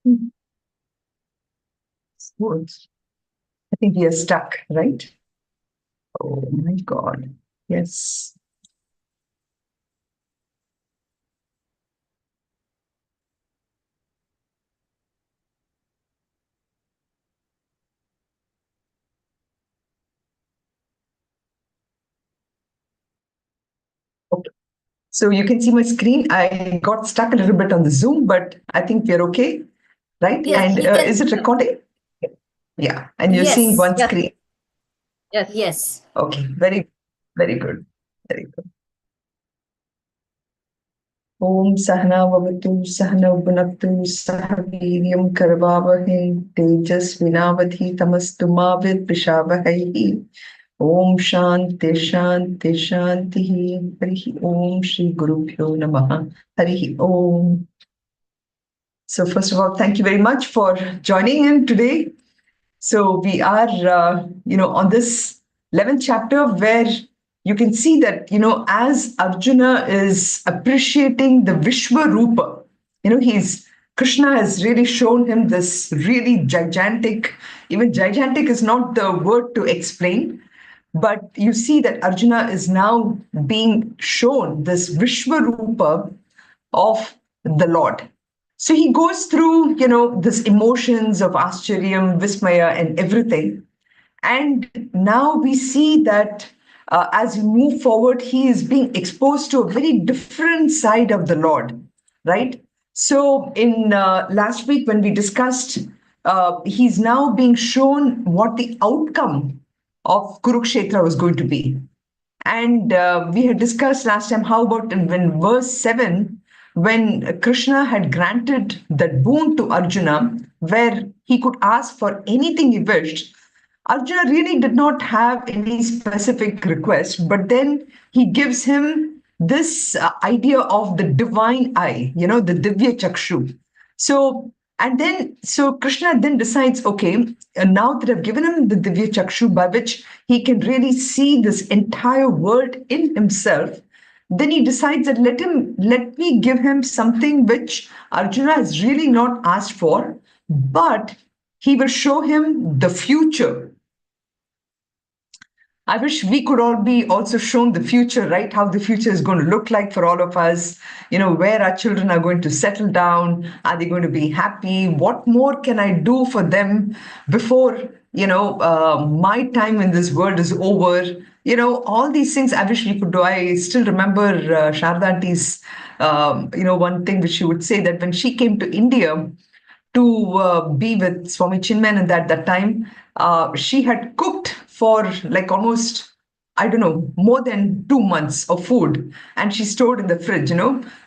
Hmm. Good. I think we are stuck, right? Oh my God. Yes. Okay. So you can see my screen. I got stuck a little bit on the Zoom, but I think we're okay, right? Yes, And we can. is it recording? Yeah. And you're seeing Yes, one screen. yes. Okay. Very, very good. Very good. Om Sahna Vavatu Sahna Bhunaktu Sahaviryam Karvavahe Tejas Vinavadhi Tamastu Mavid Prishavahe Om Shanti Shanti Shanti Harihi Om Shri Gurubhyo Namaha Harihi Om. So first of all, thank you very much for joining in today. So we are, on this 11th chapter where you can see that, as Arjuna is appreciating the Vishwarupa, Krishna has really shown him this really gigantic, even gigantic is not the word to explain, but you see that Arjuna is now being shown this Vishwarupa of the Lord. So he goes through, this emotions of Ascharya, Vismaya, and everything. And now we see that as we move forward, he is being exposed to a very different side of the Lord, right? So in last week when we discussed, he's now being shown what the outcome of Kurukshetra was going to be. And we had discussed last time how about when verse 7, when Krishna had granted that boon to Arjuna, where he could ask for anything he wished. Arjuna really did not have any specific request, but then he gives him this idea of the divine eye, the Divya Chakshu. So, and then, so Krishna then decides, okay, now that I've given him the Divya Chakshu by which he can really see this entire world in himself, then he decides that let me give him something which Arjuna has really not asked for, but he will show him the future. I wish we could all be also shown the future, right? How the future is going to look like for all of us. Where our children are going to settle down. Are they going to be happy? What more can I do for them before, my time in this world is over? All these things I wish we could do. I still remember Sharda Auntie's, one thing which she would say that when she came to India, to be with Swami Chinmayan at that time. She had cooked for like almost, I don't know, more than 2 months of food, and she stored in the fridge.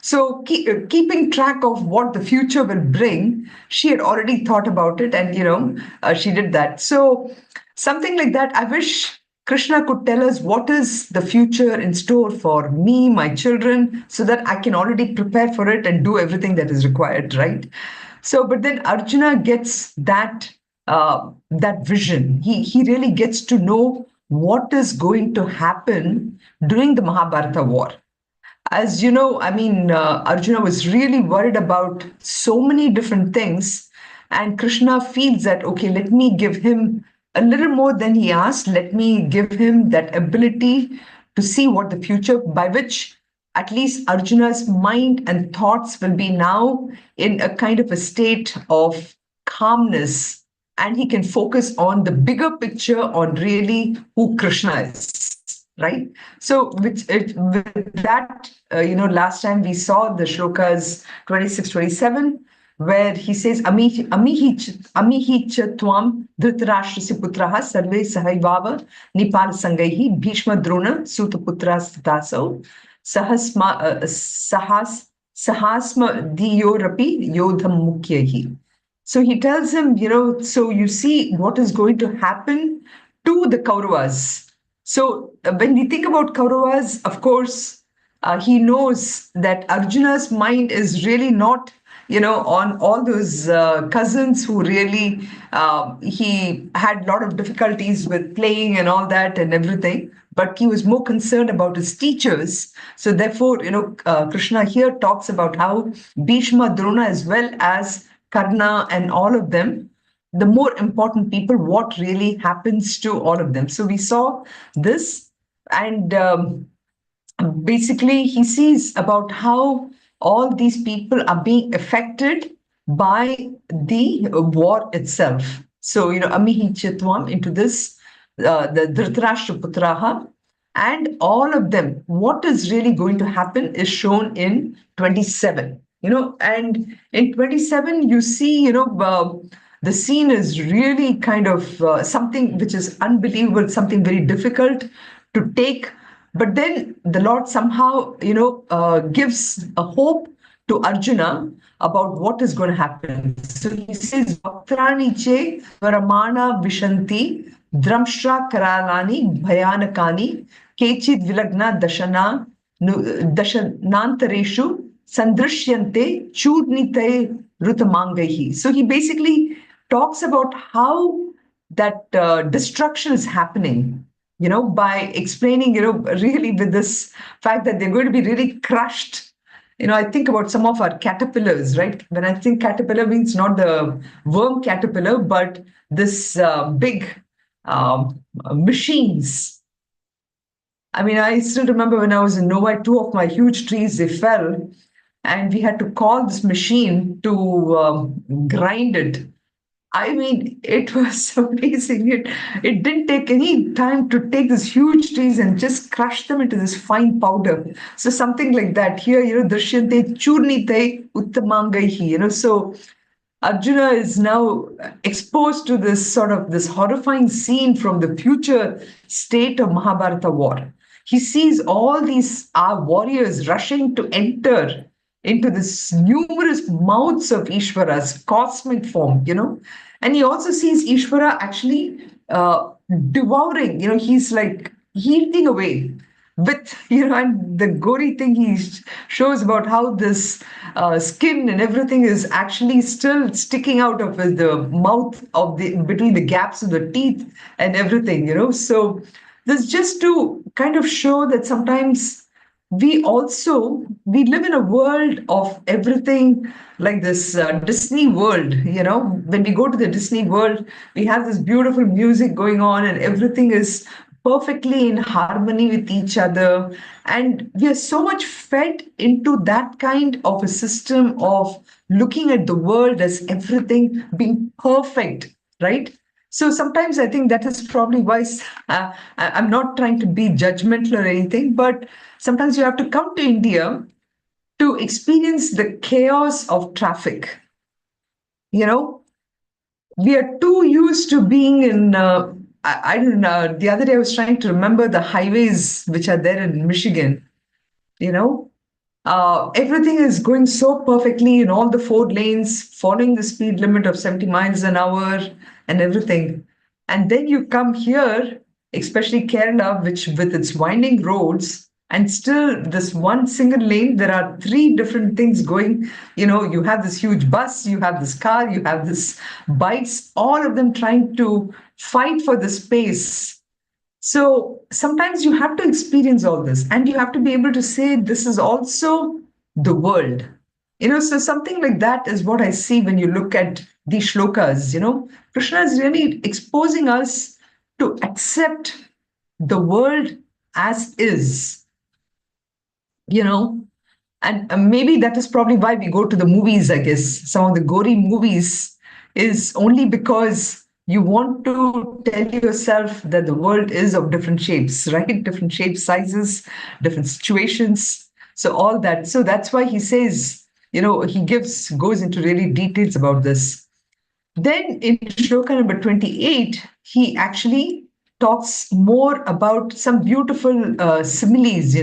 So keeping track of what the future will bring, she had already thought about it, and she did that. So something like that. I wish Krishna could tell us what is the future in store for me, my children, so that I can already prepare for it and do everything that is required, right? So, but then Arjuna gets that vision. He really gets to know what is going to happen during the Mahabharata war. As you know, I mean, Arjuna was really worried about so many different things, and Krishna feels that, okay, let me give him a little more than he asked. Let me give him that ability to see what the future, by which at least Arjuna's mind and thoughts will be now in a kind of a state of calmness, and he can focus on the bigger picture, on really who Krishna is, right? So with that, last time we saw the shlokas 26, 27, where he says, Amihi cha tvam dhritarashtrasya putraha sarve sahaivava nipal sangaihi bhishma drona sutaputra statasau sahasma diyorapi yodham mukyahi. So he tells him, so you see what is going to happen to the Kauravas. So when we think about Kauravas, of course, he knows that Arjuna's mind is really not, on all those cousins who really, he had a lot of difficulties with playing and all that and everything. But he was more concerned about his teachers. So therefore, Krishna here talks about how Bhishma, Drona, as well as Karna, and all of them, the more important people, what really happens to all of them. So we saw this, and basically he sees about how all these people are being affected by the war itself. So, Amihi Chitwam into this, the Dhritarashtra Putraha, and all of them, what is really going to happen is shown in 27. And in 27, you see, the scene is really kind of something which is unbelievable, something very difficult to take. But then the Lord somehow, gives a hope to Arjuna about what is going to happen. So he says, Bhaktrani che varamana vishanti dramshra karalani bhayanakani kechid vilagna dashanantareshu sandrishyante churnite rutamangahi. So he basically talks about how that destruction is happening, by explaining, really with this fact that they're going to be really crushed. I think about some of our caterpillars, right? When I think caterpillar means not the worm caterpillar, but this big machines. I mean, I still remember when I was in Novi, two of my huge trees, they fell, and we had to call this machine to grind it. I mean, it was amazing. It didn't take any time to take these huge trees and just crush them into this fine powder. So something like that. Here, drishyante churnite uttamangaihi, so Arjuna is now exposed to this sort of this horrifying scene from the future state of Mahabharata war. He sees all these warriors rushing to enter into this numerous mouths of Ishvara's cosmic form, and he also sees Ishvara actually devouring, he's like eating away with, and the gory thing he shows about how this skin and everything is actually still sticking out of the mouth of the between the gaps of the teeth and everything, so this just to kind of show that sometimes we live in a world of everything, like this Disney world. When we go to the Disney world, we have this beautiful music going on and everything is perfectly in harmony with each other, and we are so much fed into that kind of a system of looking at the world as everything being perfect, right? So sometimes I think that is probably why I'm not trying to be judgmental or anything, but sometimes you have to come to India to experience the chaos of traffic. We are too used to being in, I don't know, the other day I was trying to remember the highways which are there in Michigan, you know, everything is going so perfectly in all the four lanes, following the speed limit of 70 miles an hour and everything. And then you come here, especially Kerala, which with its winding roads, and still this one single lane, there are three different things going. You have this huge bus, you have this car, you have this bikes, all of them trying to fight for the space. So sometimes you have to experience all this and you have to be able to say, this is also the world. So something like that is what I see when you look at these shlokas. Krishna is really exposing us to accept the world as is, and maybe that is probably why we go to the movies, I guess. Some of the gory movies is only because you want to tell yourself that the world is of different shapes, right? Different shapes, sizes, different situations. So all that. So that's why he says, he goes into really details about this. Then in shloka number 28, he actually talks more about some beautiful similes,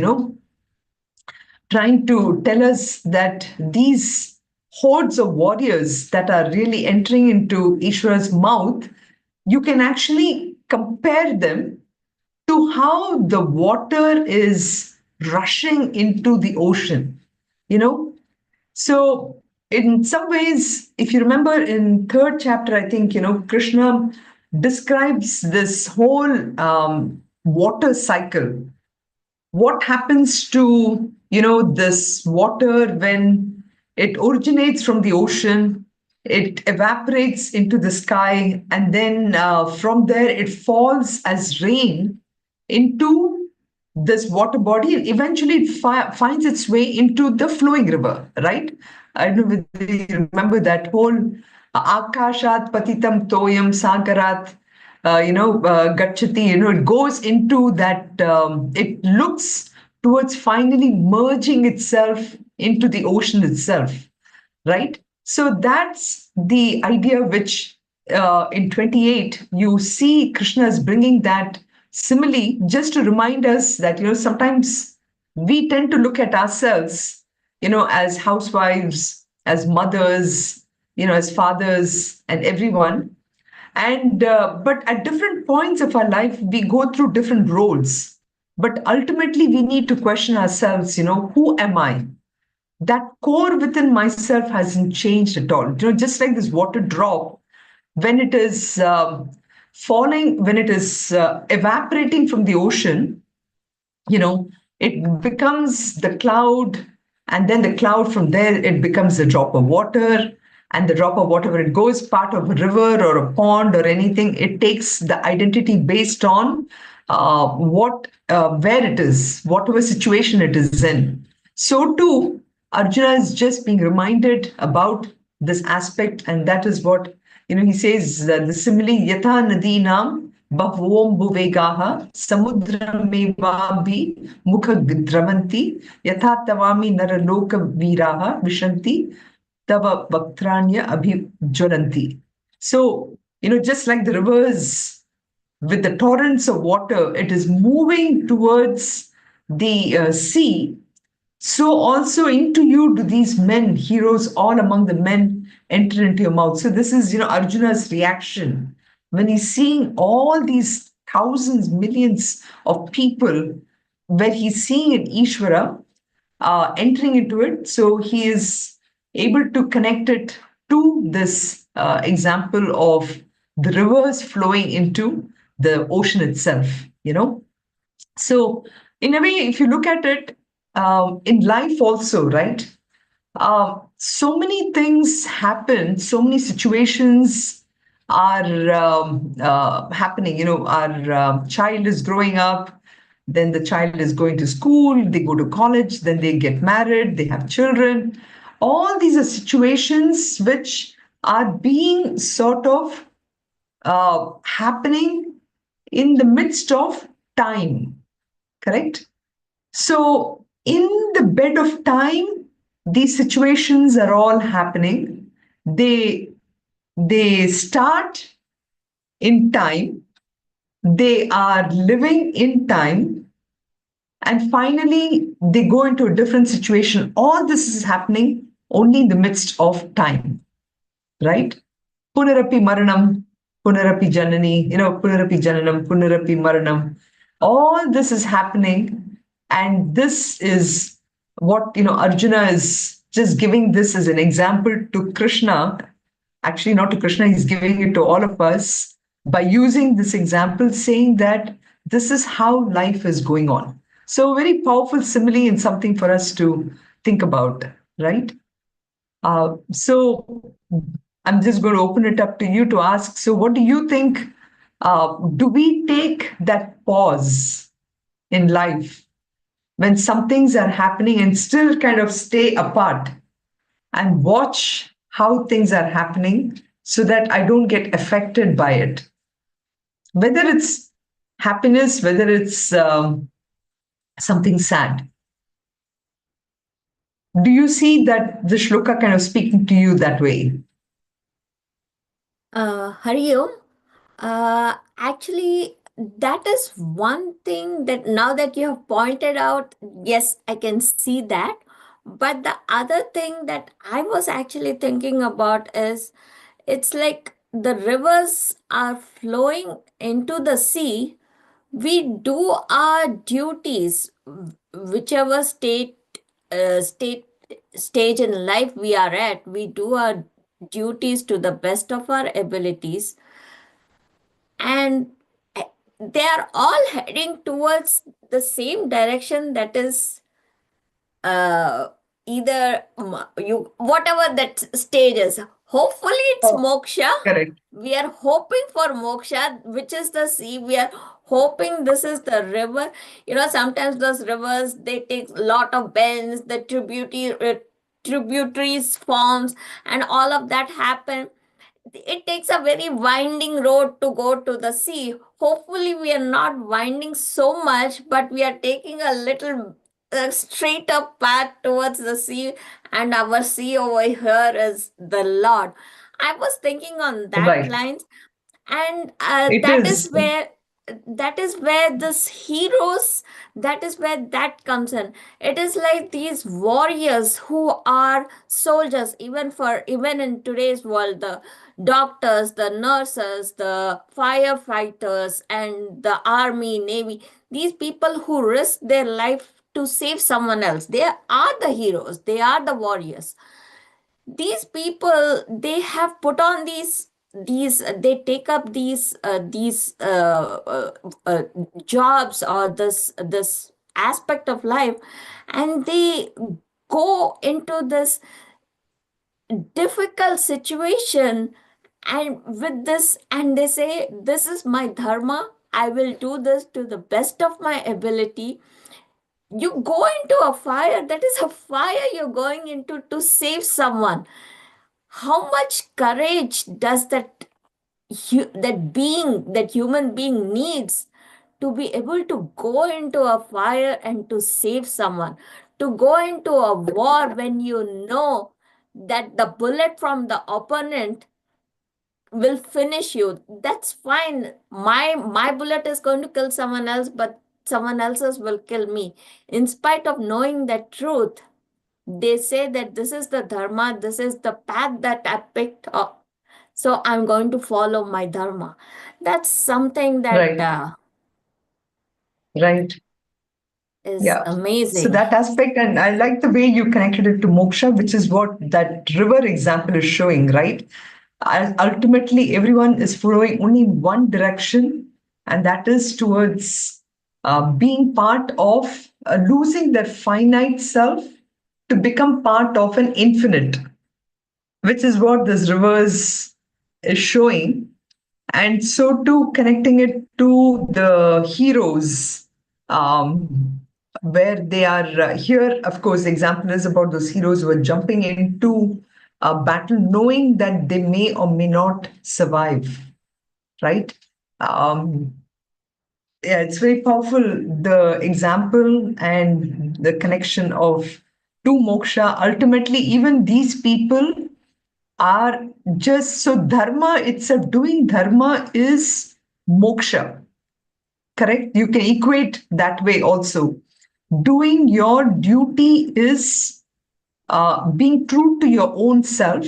trying to tell us that these hordes of warriors that are really entering into Ishvara's mouth, you can actually compare them to how the water is rushing into the ocean, So in some ways, if you remember in third chapter, I think, Krishna describes this whole water cycle. What happens to this water when it originates from the ocean? it evaporates into the sky, and then from there it falls as rain into this water body. Eventually, it finds its way into the flowing river, right? I don't know whether you remember that whole Akashat Patitam Toyam Sagarat, Gachati, it goes into that, it looks towards finally merging itself into the ocean itself, right? So that's the idea which in 28 you see Krishna is bringing that simile just to remind us that, sometimes we tend to look at ourselves, as housewives, as mothers, as fathers, and everyone. And but at different points of our life, we go through different roles. But ultimately, we need to question ourselves, who am I? That core within myself hasn't changed at all. Just like this water drop, when it is falling, when it is evaporating from the ocean, it becomes the cloud, and then the cloud from there, it becomes a drop of water. And the drop of water, when it goes part of a river or a pond or anything, it takes the identity based on where it is, whatever situation it is in. So too, Arjuna is just being reminded about this aspect, and that is what he says, the simile yatha nadinam Bhavom Buvegaha Samudramevabi Mukha Dravanti Yatha Tavami Naraloka Viraha Vishanti Tava Bhaktranya Abhijwalanti. So, just like the rivers with the torrents of water, it is moving towards the sea. So also into you do these men, heroes, all among the men enter into your mouth. So this is, Arjuna's reaction when he's seeing all these thousands, millions of people, where he's seeing it Ishvara entering into it. So he is able to connect it to this example of the rivers flowing into the ocean itself. So, in a way, if you look at it, in life also, right? So many things happen, so many situations are happening. Our child is growing up, then the child is going to school, they go to college, then they get married, they have children. All these are situations which are being sort of happening in the midst of time, correct? So, in the bed of time, these situations are all happening. They start in time, they are living in time, and finally they go into a different situation. All this is happening only in the midst of time, right? Punarapi Maranam, Punarapi Janani, Punarapi Jananam, Punarapi Maranam. All this is happening. And this is what, Arjuna is just giving this as an example to Krishna. Actually, not to Krishna, he's giving it to all of us by using this example, saying that this is how life is going on. So, very powerful simile and something for us to think about, right? So I'm just going to open it up to you to ask. So, what do you think? Do we take that pause in life when some things are happening and still kind of stay apart and watch how things are happening so that I don't get affected by it? Whether it's happiness, whether it's something sad. Do you see that the shloka kind of speaking to you that way? Hari Om. Actually, that is one thing that now that you have pointed out, yes, I can see that. But the other thing that I was actually thinking about is it's like the rivers are flowing into the sea. We do our duties, whichever stage in life we are at. We do our duties to the best of our abilities, and they are all heading towards the same direction, that is either you whatever that stage is, Hopefully it's Oh, moksha. correct. We are hoping for moksha, which is the sea. We are hoping this is the river. Sometimes those rivers, they take a lot of bends, the tributaries forms, and all of that happen. It takes a very winding road to go to the sea. Hopefully we are not winding so much, but we are taking a little straight up path towards the sea, and our sea over here is the Lord. I was thinking on that Right. lines, and It is. that is where this heroes, that is where that comes in. It is like these warriors who are soldiers, even in today's world, the doctors, the nurses, the firefighters, and the army, navy, these people who risk their life to save someone else, they are the heroes, they are the warriors. These people, they have put on these they take up these jobs, or this aspect of life, and they go into this difficult situation, and with this, and they say, this is my dharma, I will do this to the best of my ability. You go into a fire, that is a fire you're going into to save someone. How much courage does that human being needs to be able to go into a fire and to save someone, to go into a war when you know that the bullet from the opponent will finish you. That's fine, my bullet is going to kill someone else, but someone else's will kill me. In spite of knowing that truth, they say that this is the dharma, this is the path that I picked up, so I'm going to follow my dharma. That's something that Right. Right. is Yeah. So amazing. that aspect, and I like the way you connected it to moksha, which is what that river example is showing, right? Ultimately, everyone is following only one direction, and that is towards being part of losing their finite self to become part of an infinite, which is what this reverse is showing. And so too connecting it to the heroes, where they are here. Of course, the example is about those heroes who are jumping into a battle knowing that they may or may not survive, right? um, yeah, it's very powerful, the example and the connection of to moksha. Ultimately, even these people are just so dharma itself, doing dharma is moksha, correct? You can equate that way also. Doing your duty is being true to your own self.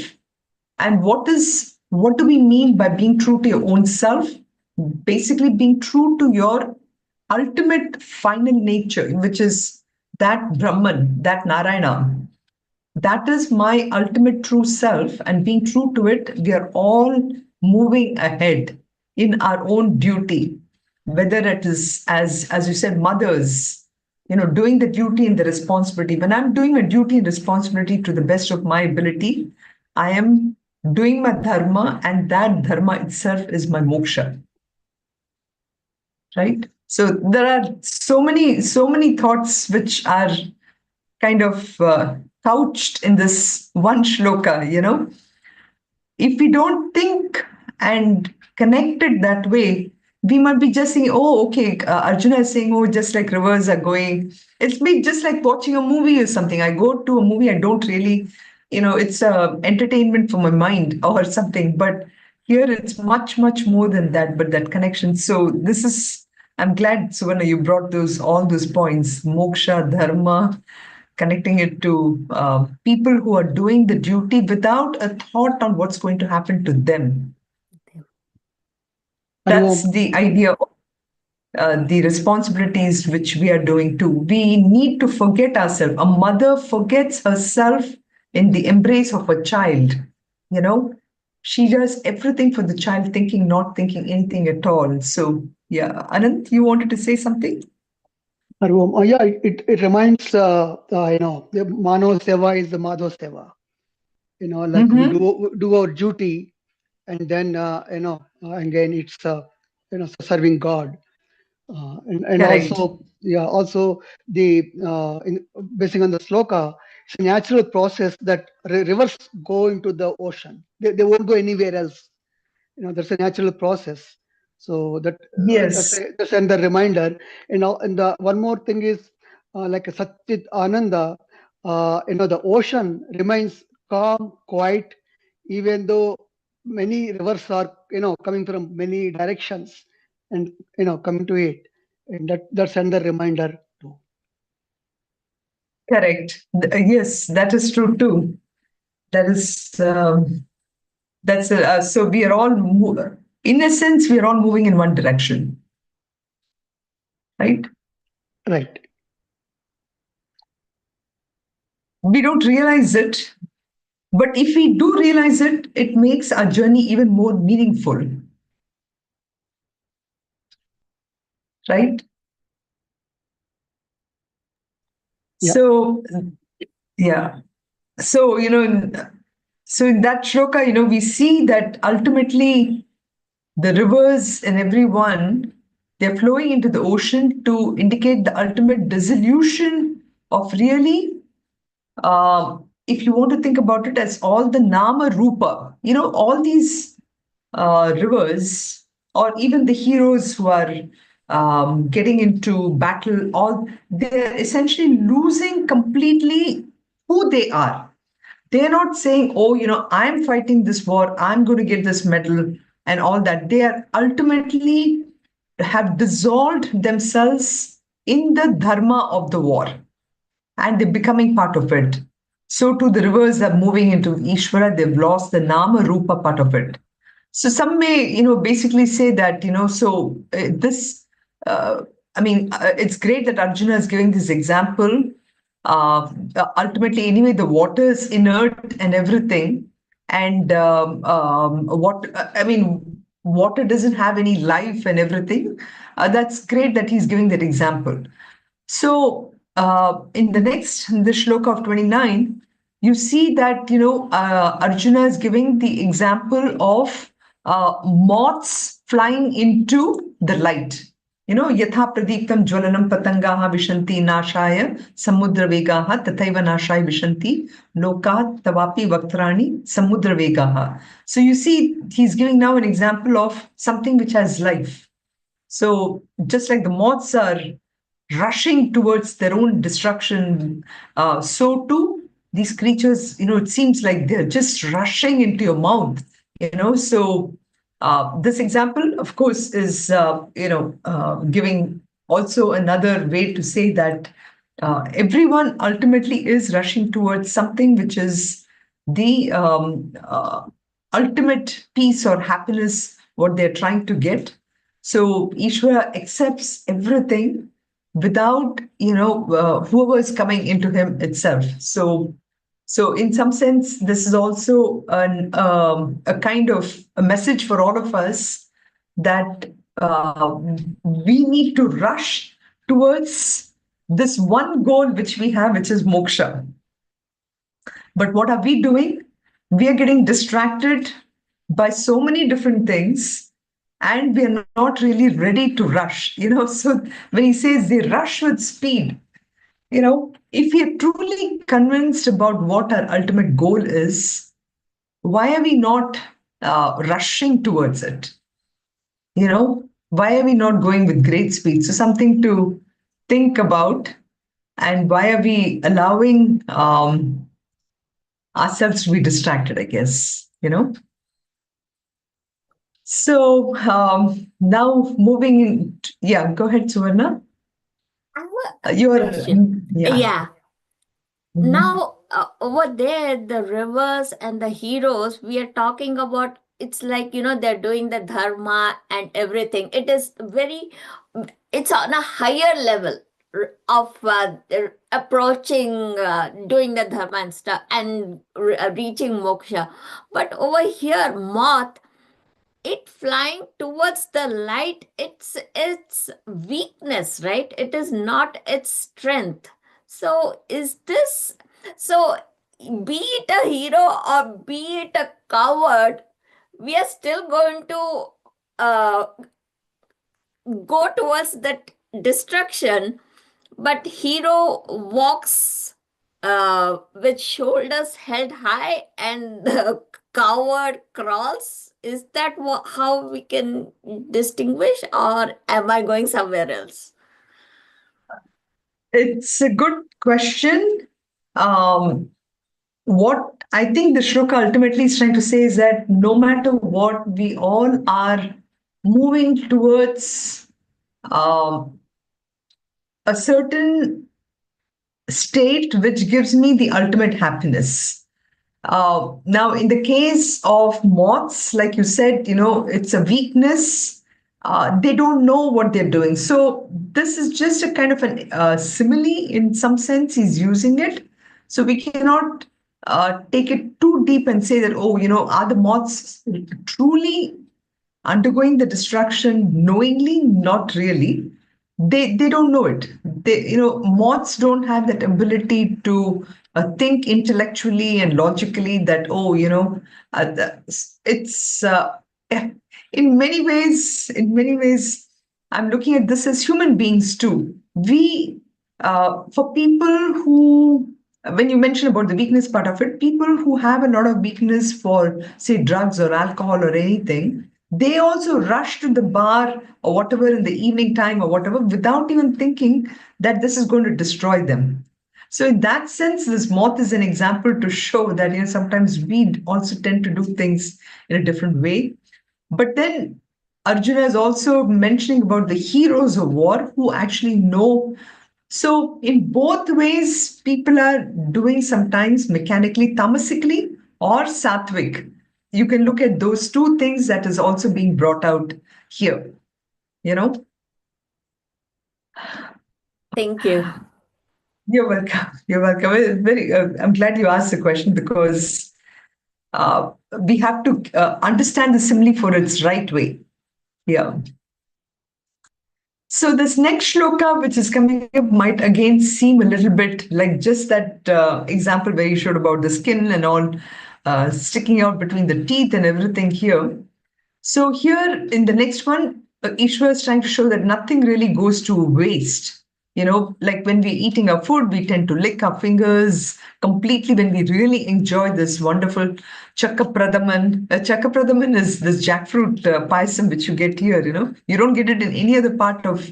And what do we mean by being true to your own self? Basically, being true to your ultimate final nature, which is that Brahman, that Narayana. That is my ultimate true self, and being true to it, we are all moving ahead in our own duty, whether it is as you said, mothers, doing the duty and the responsibility. When I'm doing a duty and responsibility to the best of my ability, I am doing my dharma, and that dharma itself is my moksha, right? So there are so many thoughts which are kind of couched in this one shloka. If we don't think and connect it that way, we might be just saying, oh, okay, Arjuna is saying, oh, just like rivers are going. It's me just like watching a movie or something. I go to a movie, I don't really, it's entertainment for my mind or something. But here it's much, much more than that, but that connection. So this is, I'm glad, Suvarna, you brought all those points, moksha, dharma, connecting it to people who are doing the duty without a thought on what's going to happen to them. Hari That's Om. the idea of the responsibilities which we are doing too. We need to forget ourselves. A mother forgets herself in the embrace of a child. You know, she does everything for the child, thinking, not thinking anything at all. So, yeah, Anand, you wanted to say something? Hari Om. Yeah, it reminds, the Mano Seva is the Madho Seva. like we Mm-hmm. do our duty, and then again it's serving God. And Correct. also, yeah, also the basing on the sloka, it's a natural process that rivers go into the ocean. They won't go anywhere else. That's a natural process. So Yes. that's another reminder. And the one more thing is like a Satchit Ananda. The ocean remains calm, quiet, even though many rivers are coming from many directions, and coming to it. And that's another reminder too. Correct. Yes, that is true too. That is so we are all in a sense we are all moving in one direction, right? Right. We don't realize it, but if we do realize it, it makes our journey even more meaningful, right? Yeah. So yeah. So so in that shloka, we see that ultimately the rivers and everyone, they're flowing into the ocean to indicate the ultimate dissolution of really, if you want to think about it as all the nama rupa, all these rivers, or even the heroes who are getting into battle, all they're essentially losing completely who they are. They're not saying, oh, I'm fighting this war, I'm going to get this medal and all that. They are ultimately have dissolved themselves in the dharma of the war, and they're becoming part of it. So too the rivers are moving into Ishvara, they've lost the Nama Rupa part of it. So some may, basically say that, this, uh, it's great that Arjuna is giving this example. Ultimately, anyway, the water is inert and everything. And water doesn't have any life and everything. That's great that he's giving that example. So, in the shloka of 29, you see that, Arjuna is giving the example of moths flying into the light. Yatha pradiptam jwalanam patangaha vishanti nashaya samudra vegaha tathaiva nashaya vishanti lokat tavapi vaktrani samudra vegaha. So you see, he's giving now an example of something which has life. So just like the moths are rushing towards their own destruction, so too these creatures, it seems like they're just rushing into your mouth. So this example, of course, is giving also another way to say that everyone ultimately is rushing towards something which is the ultimate peace or happiness, what they're trying to get. So Ishvara accepts everything without, whoever is coming into him itself. So in some sense, this is also a kind of a message for all of us that we need to rush towards this one goal which we have, which is moksha. But what are we doing? We are getting distracted by so many different things, and we are not really ready to rush. So when he says they rush with speed, if we are truly convinced about what our ultimate goal is, why are we not rushing towards it? Why are we not going with great speed? So something to think about. And why are we allowing ourselves to be distracted, I guess, So now moving in, yeah, go ahead, Suvarna. I have a You are, question. yeah. Yeah. Mhm. Now, over there, the rivers and the heroes, we are talking about, it's like, they're doing the dharma and everything. It is very, it's on a higher level of approaching, doing the dharma and stuff, and reaching moksha. But over here, moth, it flying towards the light, it's weakness, right? It is not its strength. So is this, so be it a hero or be it a coward, we are still going to uh, go towards that destruction. But hero walks with shoulders held high, and the coward crawls. Is that how we can distinguish, or am I going somewhere else? It's a good question. Um, what I think the shloka ultimately is trying to say is that no matter what, we all are moving towards um, a certain state which gives me the ultimate happiness. Now, in the case of moths, like you said, it's a weakness. They don't know what they're doing. So this is just a kind of an simile in some sense. He's using it. So we cannot take it too deep and say that, oh, are the moths truly undergoing the destruction knowingly? Not really. They don't know it. Moths don't have that ability to think intellectually and logically that, oh, it's eh, in many ways I'm looking at this as human beings too. We For people who, when you mention about the weakness part of it, people who have a lot of weakness for, say, drugs or alcohol or anything, they also rush to the bar or whatever in the evening time or whatever without even thinking that this is going to destroy them. So in that sense, this moth is an example to show that sometimes we also tend to do things in a different way. But then Arjuna is also mentioning about the heroes of war who actually know. So in both ways, people are doing sometimes mechanically, tamasically, or sattvic. You can look at those two things that is also being brought out here. You know, Thank you. you're welcome. You're welcome. I'm glad you asked the question because uh, we have to understand the simile for its right way. Yeah. So this next shloka, which is coming up, might again seem a little bit like just that example where you showed about the skin and all sticking out between the teeth and everything here. So here in the next one, Ishwar is trying to show that nothing really goes to waste. Like when we're eating our food, we tend to lick our fingers completely when we really enjoy this wonderful chakkapradaman. Chakkapradaman is this jackfruit payasam which you get here. You don't get it in any other part of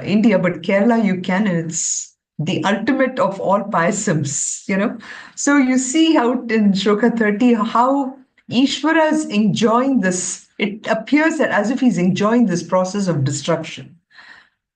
India, but Kerala you can, and it's the ultimate of all payasams. So you see out in Shloka 30 how Ishvara is enjoying this. It appears that as if he's enjoying this process of destruction.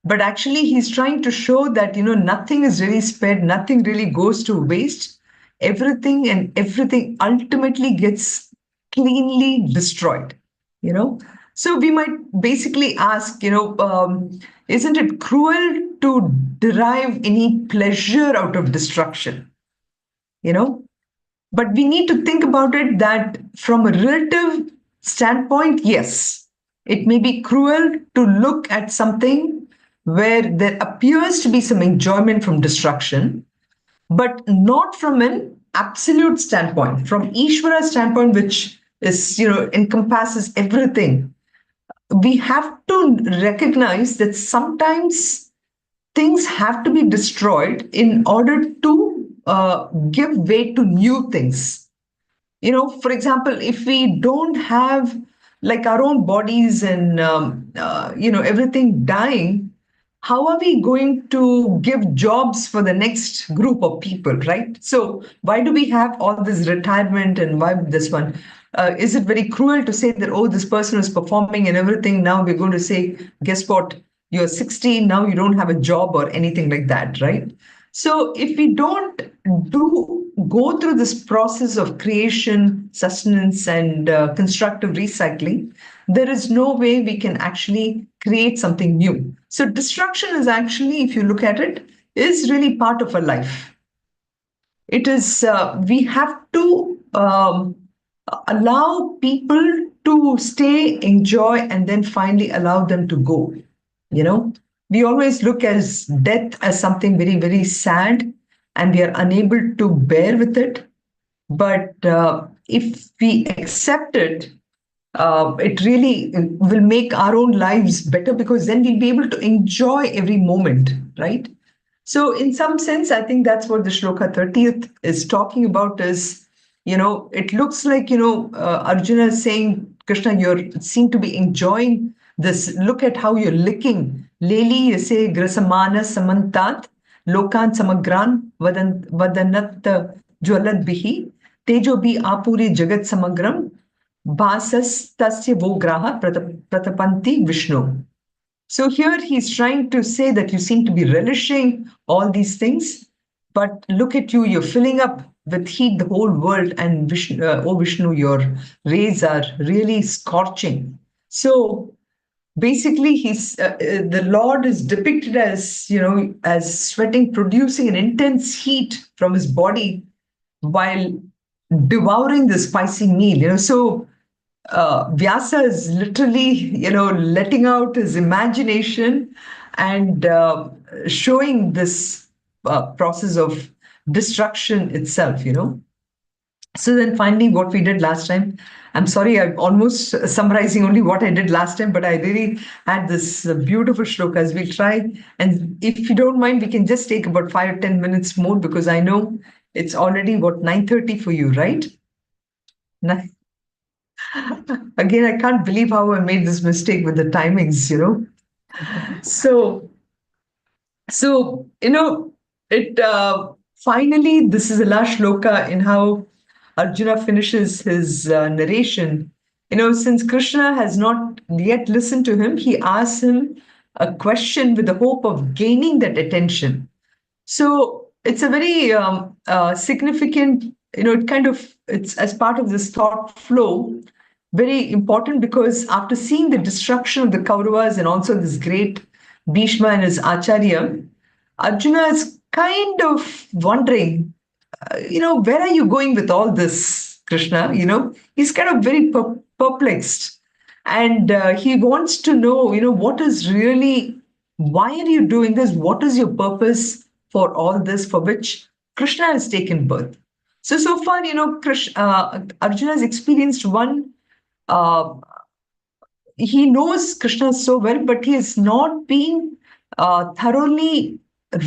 But actually, he's trying to show that, nothing is really spared, nothing really goes to waste. Everything and everything ultimately gets cleanly destroyed, you know. So we might basically ask, isn't it cruel to derive any pleasure out of destruction? You know, but we need to think about it that from a relative standpoint, yes, it may be cruel to look at something where there appears to be some enjoyment from destruction, but not from an absolute standpoint, from Ishvara's standpoint, which is, encompasses everything. We have to recognize that sometimes things have to be destroyed in order to give way to new things. For example, if we don't have like our own bodies and everything dying, how are we going to give jobs for the next group of people, right? So why do we have all this retirement, and why this one? Is it very cruel to say that, oh, this person is performing and everything, now we're going to say, guess what, you're 60, now you don't have a job or anything like that, right? So if we don't go through this process of creation, sustenance, and constructive recycling, there is no way we can actually create something new. So destruction is actually, if you look at it, is really part of our life. It is, we have to allow people to stay, enjoy, and then finally allow them to go. We always look as death as something very, very sad and we are unable to bear with it. But if we accept it, it really will make our own lives better, because then we'll be able to enjoy every moment, right? So in some sense, I think that's what the shloka 30th is talking about is, it looks like, Arjuna is saying, Krishna, you seem to be enjoying this. Look at how you're licking. Leli yase grasamana samantat lokan samagran vadanat jwalad bihi tejo bi apuri jagat samagram bhasas tasya vograha pratapanti Vishnu. So here he's trying to say that you seem to be relishing all these things, but look at you, you're filling up with heat the whole world, and Vishnu, oh Vishnu, your rays are really scorching. So basically, the Lord is depicted as, as sweating, producing an intense heat from his body while devouring the spicy meal. So Vyasa is literally, letting out his imagination and showing this process of destruction itself. So then finally, what we did last time, I'm sorry, I'm almost summarizing only what I did last time, but I really had this beautiful shlokas. We'll try. And if you don't mind, we can just take about 5 or 10 minutes more, because I know it's already, 9:30 for you, right? Again, I can't believe how I made this mistake with the timings. So, it finally, this is the last shloka in how Arjuna finishes his narration. Since Krishna has not yet listened to him, he asks him a question with the hope of gaining that attention. So it's a very significant, it's as part of this thought flow, very important, because after seeing the destruction of the Kauravas and also this great Bhishma and his Acharya, Arjuna is kind of wondering, where are you going with all this, Krishna? He's kind of very perplexed. And he wants to know, what is really, why are you doing this? What is your purpose for all this, for which Krishna has taken birth? So far, Arjuna has experienced one, uh, he knows Krishna so well, but he is not being thoroughly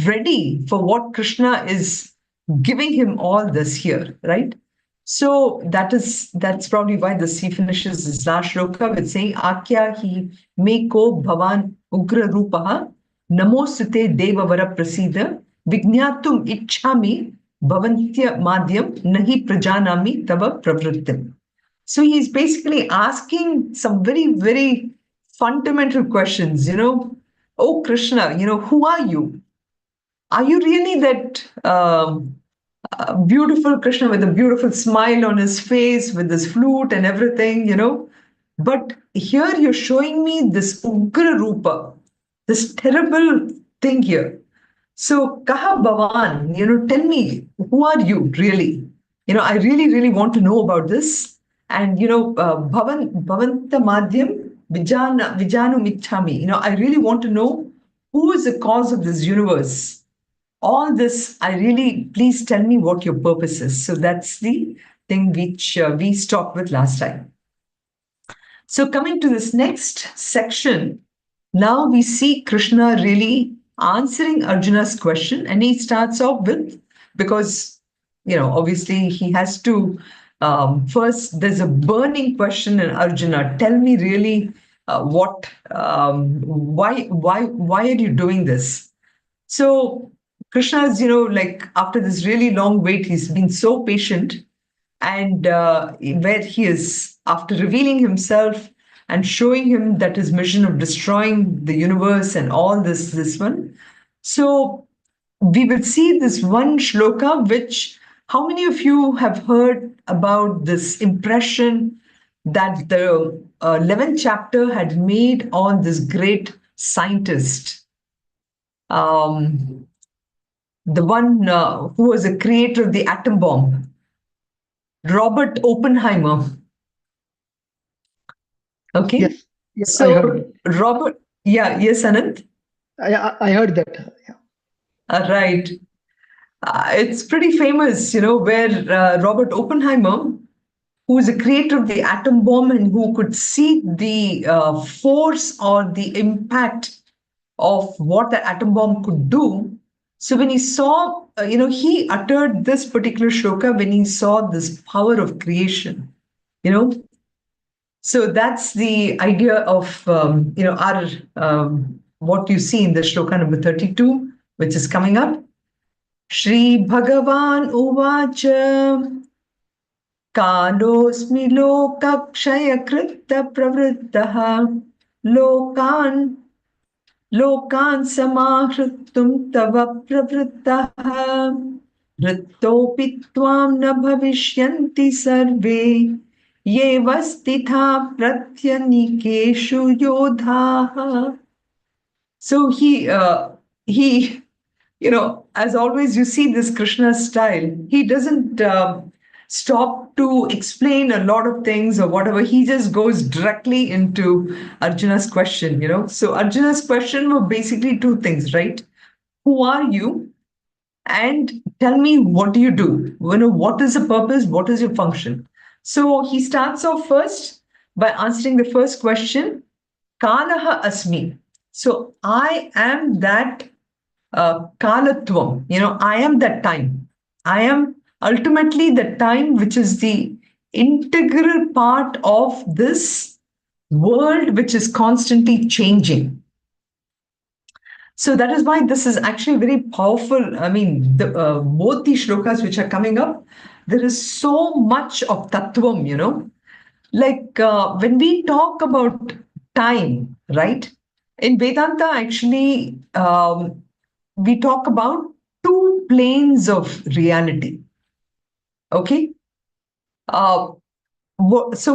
ready for what Krishna is giving him all this here, right? So that's probably why he finishes his last shloka with saying, Akya hi me ko bhavan ugra rupaha namosute devavara prasida vignatum ichhami bhavantya madhyam nahi prajanami tava pravrittim. So he's basically asking some very, very fundamental questions. Oh, Krishna, who are you? Are you really that beautiful Krishna with a beautiful smile on his face, with his flute and everything? But here you're showing me this Ugra Rupa, this terrible thing here. So, Kaha Bhavan, tell me, who are you really? I really, really want to know about this. And, Bhavanta Madhyam Vijanu Michhami. I really want to know who is the cause of this universe. All this, please tell me what your purpose is. So that's the thing which we stopped with last time. So coming to this next section, now we see Krishna really answering Arjuna's question, and he starts off with, because obviously he has to first, there's a burning question in Arjuna. Tell me really what why are you doing this? So Krishna's, like after this really long wait, he's been so patient, and where he is, after revealing himself and showing him that his mission of destroying the universe and all this one. So we will see this one shloka, which, how many of you have heard about this impression that the 11th chapter had made on this great scientist, the one who was a creator of the atom bomb, Robert Oppenheimer? Okay. Yes, yes, I So heard. Robert, yes, Anand. I heard that. Yeah. Right. It's pretty famous, where Robert Oppenheimer, who is the creator of the atom bomb and who could see the force or the impact of what the atom bomb could do. So when he saw, he uttered this particular shloka when he saw this power of creation, you know. So that's the idea of, our what you see in the shloka number 32, which is coming up. Shri Bhagavan Uvacha Kalosmi Lokakshayakritta Pravrittaha Lokan Lokan Samahritum Tava Pravrittaha Rittopi Tvam Na Bhavishyanti Sarve Yeva Stitha Pratyanikeshu Yodhaha. So he as always, you see this Krishna style. He doesn't stop to explain a lot of things or whatever. He just goes directly into Arjuna's question. So Arjuna's question were basically two things, right? Who are you? And tell me, what do you do? What is the purpose? What is your function? So he starts off first by answering the first question, Kalaha Asmi. So I am that kalatvam, I am that time. I am ultimately the time which is the integral part of this world which is constantly changing. So that is why this is actually very powerful. I mean, both the shlokas which are coming up, there is so much of tattvam, like when we talk about time, right? In Vedanta, actually, we talk about two planes of reality. Okay. So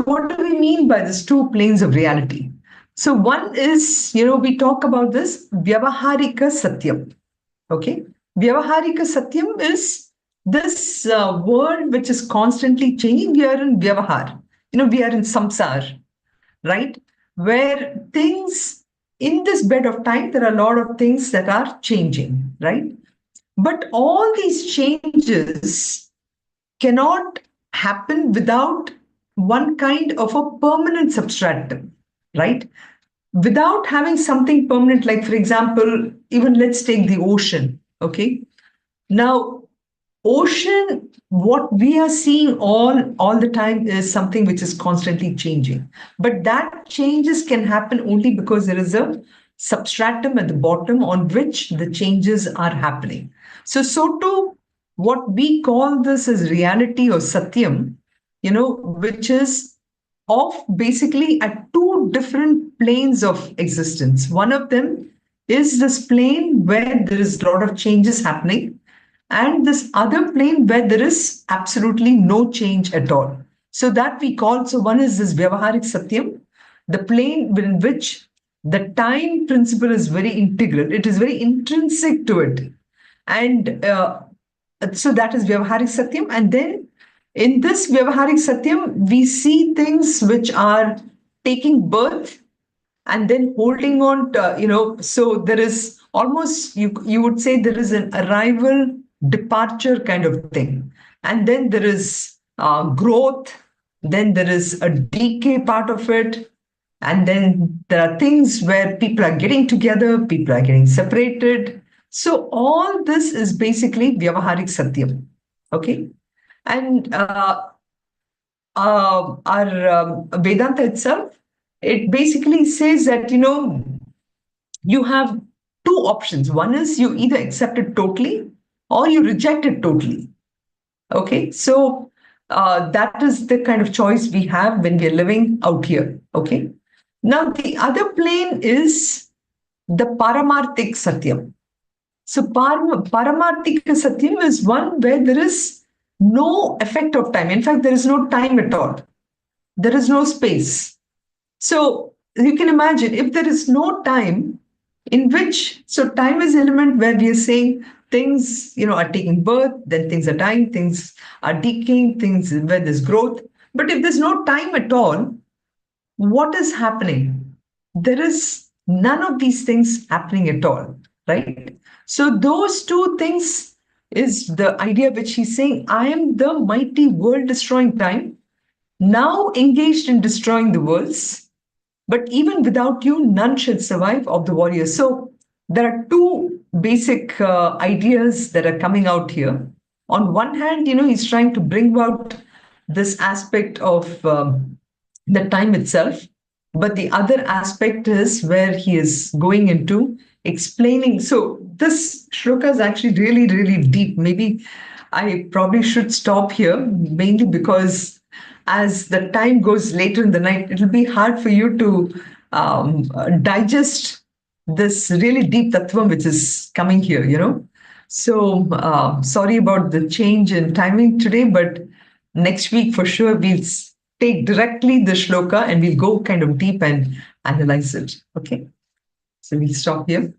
what do we mean by these two planes of reality? So one is, we talk about this Vyavaharika Satyam. Okay. Vyavaharika Satyam is this world which is constantly changing. We are in Vyavahar. We are in samsar, right? Where things in this bed of time, there are a lot of things that are changing, right? But all these changes cannot happen without one kind of a permanent substratum, right? Without having something permanent, like, for example, even let's take the ocean, okay? Now, ocean, what we are seeing all the time is something which is constantly changing, but that changes can happen only because there is a substratum at the bottom on which the changes are happening. So too, what we call this as reality or satyam, which is of basically at two different planes of existence. One of them is this plane where there is a lot of changes happening, and this other plane where there is absolutely no change at all. So that we call, so one is this Vyavaharik Satyam, the plane in which the time principle is very integral, it is very intrinsic to it. And so that is Vyavaharik Satyam. And then in this Vyavaharik Satyam, we see things which are taking birth and then holding on to, so there is almost, you would say there is an arrival departure kind of thing. And then there is growth, then there is a decay part of it. And then there are things where people are getting together, people are getting separated. So all this is basically Vyavaharik Satyam. Okay. And our Vedanta itself, it basically says that, you have two options. One is you either accept it totally or you reject it totally. Okay. So that is the kind of choice we have when we're living out here. Okay. Now, the other plane is the Paramarthik Satyam. So Paramarthik Satyam is one where there is no effect of time. In fact, there is no time at all. There is no space. So you can imagine if there is no time in which, so time is element where we are saying things, are taking birth, then things are dying, things are decaying, things where there's growth. But if there's no time at all, what is happening? There is none of these things happening at all, right? So those two things is the idea which he's saying, I am the mighty world-destroying time, now engaged in destroying the worlds, but even without you, none shall survive of the warriors. So there are two basic ideas that are coming out here. On one hand, he's trying to bring about this aspect of the time itself, but the other aspect is where he is going into explaining. So this shloka is actually really, really deep. Maybe I probably should stop here, mainly because as the time goes later in the night, it'll be hard for you to digest this really deep tattvam which is coming here. So sorry about the change in timing today, but next week for sure we'll take directly the shloka and we'll go kind of deep and analyze it. Okay, so we'll stop here.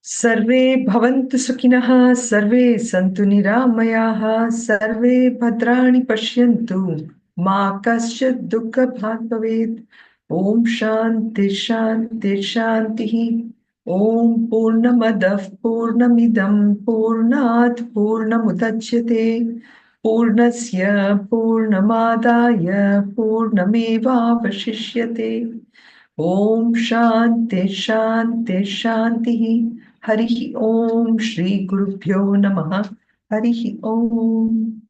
Sarve bhavantu sukhinah, sarve santu niramayaha, sarve bhadrani pashyantu, ma kasyat dukkha bhag bhavet. Om shanti shanti shanti. Om purnamadav purnamidam purnat purnamudachyate. Purnasya purnamadaya purnameva vashishyate. Om Shanti Shanti Shanti. Harihi Om Shri Gurubhyo Namaha. Harihi Om.